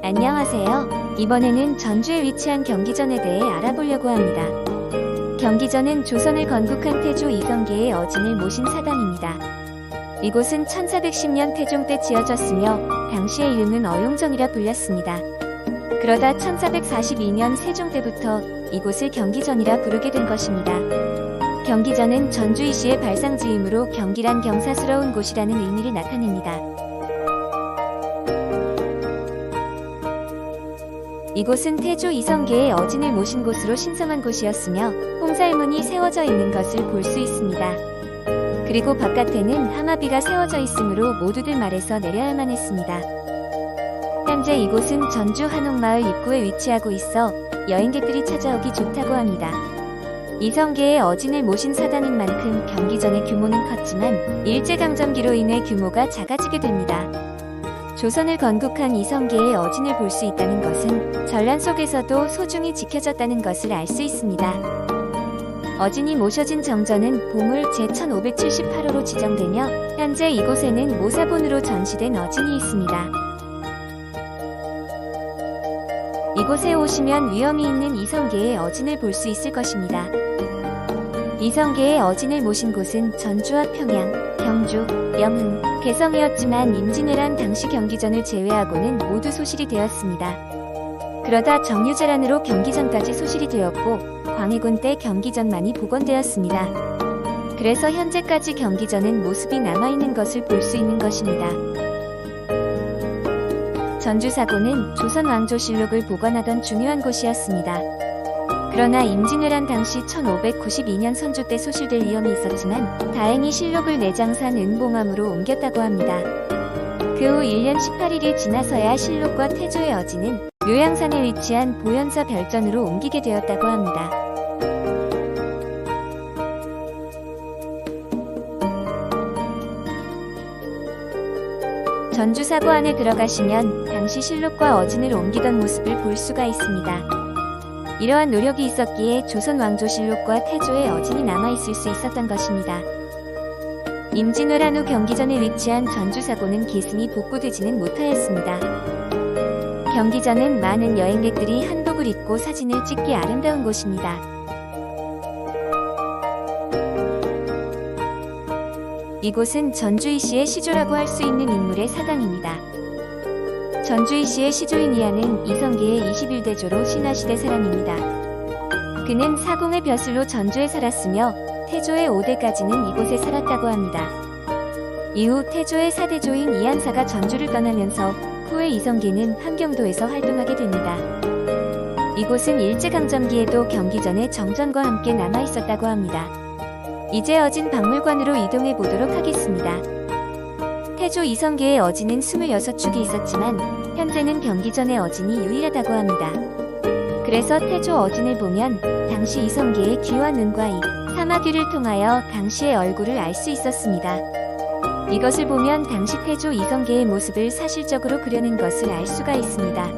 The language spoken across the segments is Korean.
안녕하세요. 이번에는 전주에 위치한 경기전에 대해 알아보려고 합니다. 경기전은 조선을 건국한 태조 이성계의 어진을 모신 사당입니다. 이곳은 1410년 태종 때 지어졌으며 당시의 이름은 어용정이라 불렸습니다. 그러다 1442년 세종 때부터 이곳을 경기전이라 부르게 된 것입니다. 경기전은 전주이시의 발상지이므로 경기란 경사스러운 곳이라는 의미를 나타냅니다. 이곳은 태조 이성계의 어진을 모신 곳으로 신성한 곳이었으며 홍살문이 세워져 있는 것을 볼 수 있습니다. 그리고 바깥에는 하마비가 세워져 있으므로 모두들 말에서 내려야만 했습니다. 현재 이곳은 전주 한옥마을 입구에 위치하고 있어 여행객들이 찾아오기 좋다고 합니다. 이성계의 어진을 모신 사당인 만큼 경기전의 규모는 컸지만 일제강점기로 인해 규모가 작아지게 됩니다. 조선을 건국한 이성계의 어진을 볼 수 있다는 것은 전란 속에서도 소중히 지켜졌다는 것을 알 수 있습니다. 어진이 모셔진 정전은 보물 제1578호로 지정되며 현재 이곳에는 모사본으로 전시된 어진이 있습니다. 이곳에 오시면 위엄이 있는 이성계의 어진을 볼 수 있을 것입니다. 이성계의 어진을 모신 곳은 전주와 평양, 경주, 영흥, 개성이었지만 임진왜란 당시 경기전을 제외하고는 모두 소실이 되었습니다. 그러다 정유재란으로 경기전까지 소실이 되었고 광해군 때 경기전만이 복원되었습니다. 그래서 현재까지 경기전은 모습이 남아있는 것을 볼 수 있는 것입니다. 전주사고는 조선왕조실록을 보관하던 중요한 곳이었습니다. 그러나 임진왜란 당시 1592년 선조 때 소실될 위험이 있었지만 다행히 실록을 내장산 은봉암으로 옮겼다고 합니다. 그 후 1년 18일이 지나서야 실록과 태조의 어진은 묘양산에 위치한 보현사 별전으로 옮기게 되었다고 합니다. 전주사고 안에 들어가시면 당시 실록과 어진을 옮기던 모습을 볼 수가 있습니다. 이러한 노력이 있었기에 조선 왕조실록과 태조의 어진이 남아있을 수 있었던 것입니다. 임진왜란 후 경기전에 위치한 전주사고는 기승이 복구되지는 못하였습니다. 경기전은 많은 여행객들이 한복을 입고 사진을 찍기 아름다운 곳입니다. 이곳은 전주이시의 시조라고 할 수 있는 인물의 사당입니다. 전주이시의 시조인 이하는 이성계의 21대조로 신라시대 사람입니다. 그는 사공의 벼슬로 전주에 살았으며 태조의 5대까지는 이곳에 살았다고 합니다. 이후 태조의 4대조인 이한사가 전주를 떠나면서 후에 이성계는 함경도에서 활동하게 됩니다. 이곳은 일제강점기에도 경기전의 정전과 함께 남아있었다고 합니다. 이제 어진 박물관으로 이동해 보도록 하겠습니다. 태조 이성계의 어진은 26축이 있었지만 현재는 경기전의 어진이 유일하다고 합니다. 그래서 태조 어진을 보면 당시 이성계의 귀와 눈과 입, 사마귀를 통하여 당시의 얼굴을 알 수 있었습니다. 이것을 보면 당시 태조 이성계의 모습을 사실적으로 그려낸 것을 알 수가 있습니다.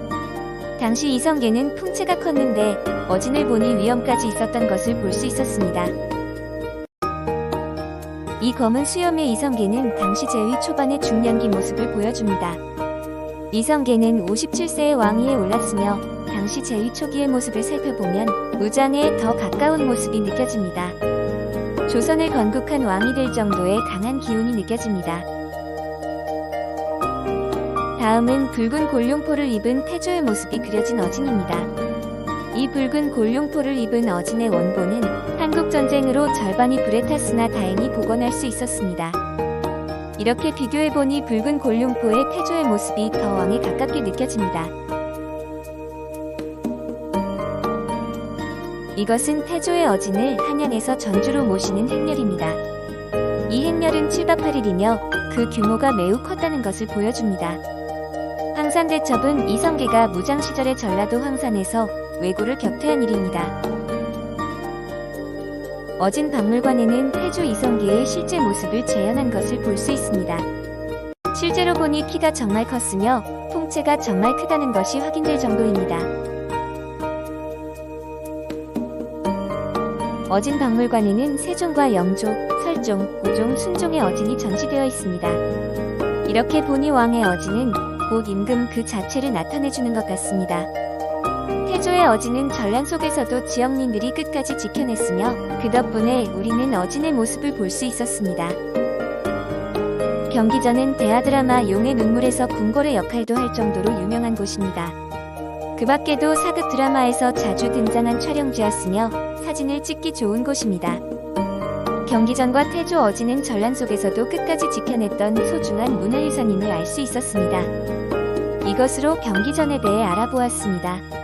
당시 이성계는 풍채가 컸는데 어진을 보니 위엄까지 있었던 것을 볼 수 있었습니다. 이 검은 수염의 이성계는 당시 제위 초반의 중년기 모습을 보여줍니다. 이성계는 57세의 왕위에 올랐으며 당시 제위 초기의 모습을 살펴보면 무장에 더 가까운 모습이 느껴집니다. 조선을 건국한 왕이 될 정도의 강한 기운이 느껴집니다. 다음은 붉은 골룡포를 입은 태조의 모습이 그려진 어진입니다. 이 붉은 골룡포를 입은 어진의 원본은 한국전쟁으로 절반이 불에 탔으나 다행히 복원할 수 있었습니다. 이렇게 비교해보니 붉은 골룡포의 태조의 모습이 더 왕에 가깝게 느껴집니다. 이것은 태조의 어진을 한양에서 전주로 모시는 행렬입니다. 이 행렬은 7박 8일이며 그 규모가 매우 컸다는 것을 보여줍니다. 황산대첩은 이성계가 무장시절의 전라도 황산에서 왜구를 격퇴한 일입니다. 어진 박물관에는 태조 이성계의 실제 모습을 재현한 것을 볼 수 있습니다. 실제로 보니 키가 정말 컸으며 풍채가 정말 크다는 것이 확인될 정도입니다. 어진 박물관에는 세종과 영조, 설종, 고종, 순종의 어진이 전시되어 있습니다. 이렇게 보니 왕의 어진은 곳 임금 그 자체를 나타내주는 것 같습니다. 태조의 어진은 전란 속에서도 지역민들이 끝까지 지켜냈으며 그 덕분에 우리는 어진의 모습을 볼 수 있었습니다. 경기전은 대하드라마 용의 눈물에서 궁궐의 역할도 할 정도로 유명한 곳입니다. 그 밖에도 사극 드라마에서 자주 등장한 촬영지였으며 사진을 찍기 좋은 곳입니다. 경기전과 태조 어진은 전란 속에서도 끝까지 지켜냈던 소중한 문화유산임을 알 수 있었습니다. 이것으로 경기전에 대해 알아보았습니다.